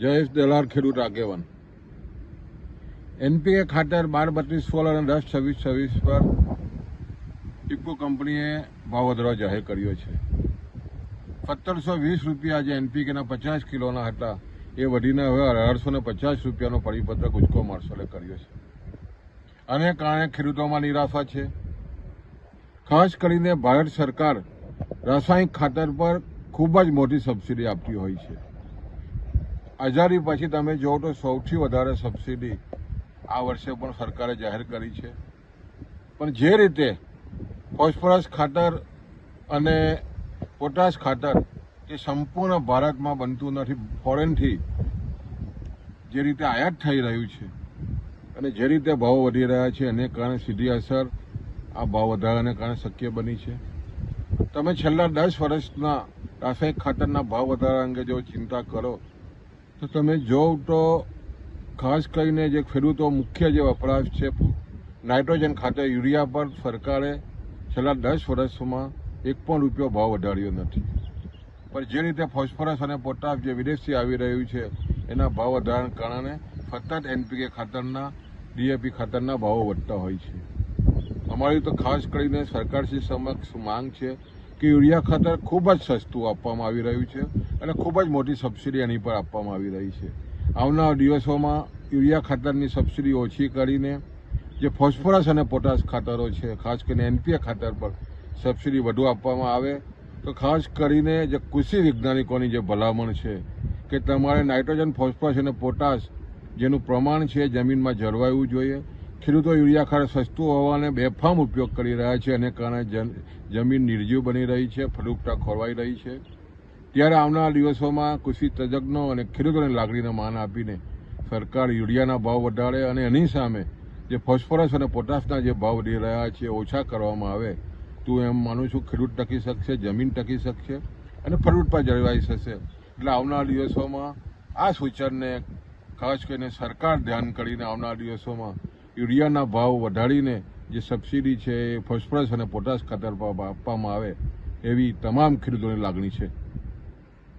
જયેશ દલાલ ખેડૂત આગેવાન. એનપીકે ખાતર 12-32-16 અને 10-26-26 પર ઇફકો કંપનીએ ભાવ વધારો જાહેર કર્યો છે. 1720 રૂપિયા જે એનપીકેના 50 કિલોના હતા એ વધીને હવે 1850 રૂપિયાનો પરિપત્ર ગુજકો માર્શલે કર્યો છે. આને કારણે ખેડૂતોમાં નિરાશા છે. ખાસ કરીને ભારત સરકાર રાસાયણિક ખાતર પર ખૂબ જ મોટી સબસિડી આપતી હોય છે. આઝાદી પછી તમે જુઓ તો સૌથી વધારે સબસિડી આ વર્ષે પણ સરકારે જાહેર કરી છે. પણ જે રીતે ફોસ્ફરસ ખાતર અને પોટાશ ખાતર એ સંપૂર્ણ ભારતમાં બનતું નથી, ફોરેનથી જે રીતે આયાત થઈ રહ્યું છે અને જે રીતે ભાવ વધી રહ્યા છે એને કારણે સીધી અસર આ ભાવ વધારાને કારણે શક્ય બની છે. તમે છેલ્લા 10 વર્ષના રાસાયણિક ખાતરના ભાવ વધારા અંગે જો ચિંતા કરો તો તમે જોવ તો ખાસ કરીને જે ખેડૂતો મુખ્ય જે વપરાશ છે નાઇટ્રોજન ખાતર યુરિયા પર સરકારે છેલ્લા 10 વર્ષમાં ₹1 ભાવ વધાર્યો નથી. પણ જે રીતે ફોસ્ફરસ અને પોટાશ જે વિદેશથી આવી રહ્યું છે એના ભાવ વધારાને કારણે સતત એનપીકે ખાતરના ડીએપી ખાતરના ભાવો વધતા હોય છે. અમારી તો ખાસ કરીને સરકારશ્રી સમક્ષ માંગ છે કે યુરિયા ખાતર ખૂબ જ સસ્તું આપવામાં આવી રહ્યું છે અને ખૂબ જ મોટી સબસિડી એની પર આપવામાં આવી રહી છે. આવનારા દિવસોમાં યુરિયા ખાતરની સબસિડી ઓછી કરીને જે ફોસ્ફરસ અને પોટાશ ખાતરો છે ખાસ કરીને એનપીકે ખાતર પર સબસિડી વધુ આપવામાં આવે તો ખાસ કરીને જે કૃષિ વૈજ્ઞાનિકોની જે ભલામણ છે કે તમારે નાઇટ્રોજન, ફોસ્ફરસ અને પોટાશ જેનું પ્રમાણ છે જમીનમાં જળવાયું જોઈએ. ખેડૂતો યુરિયા ખાતર સસ્તું હોવાને બેફામ ઉપયોગ કરી રહ્યા છે અને કારણે જમીન નિર્જીવ બની રહી છે, ફળદ્રુપતા ખોરવાઈ રહી છે. ત્યારે આવનારા દિવસોમાં કૃષિ તજજ્ઞો અને ખેડૂતોની લાગણીને માન આપીને સરકાર યુરિયાના ભાવ વધારે અને એની સામે જે ફોસ્ફરસ અને પોટાશના જે ભાવ વધી રહ્યા છે ઓછા કરવામાં આવે તો એમ માનું છું ખેડૂત ટકી શકશે, જમીન ટકી શકશે અને ફળદ્રુપતા જળવાઈ શકશે. એટલે આવનારા દિવસોમાં આ સૂચનને ખાસ કરીને સરકાર ધ્યાન કરીને આવનારા દિવસોમાં યુરિયાના ભાવ વધારીને જે સબસિડી છે એ ફોસ્ફરસ અને પોટાશ ખાતર પર આપવામાં આવે એવી તમામ ખેડૂતોની લાગણી છે.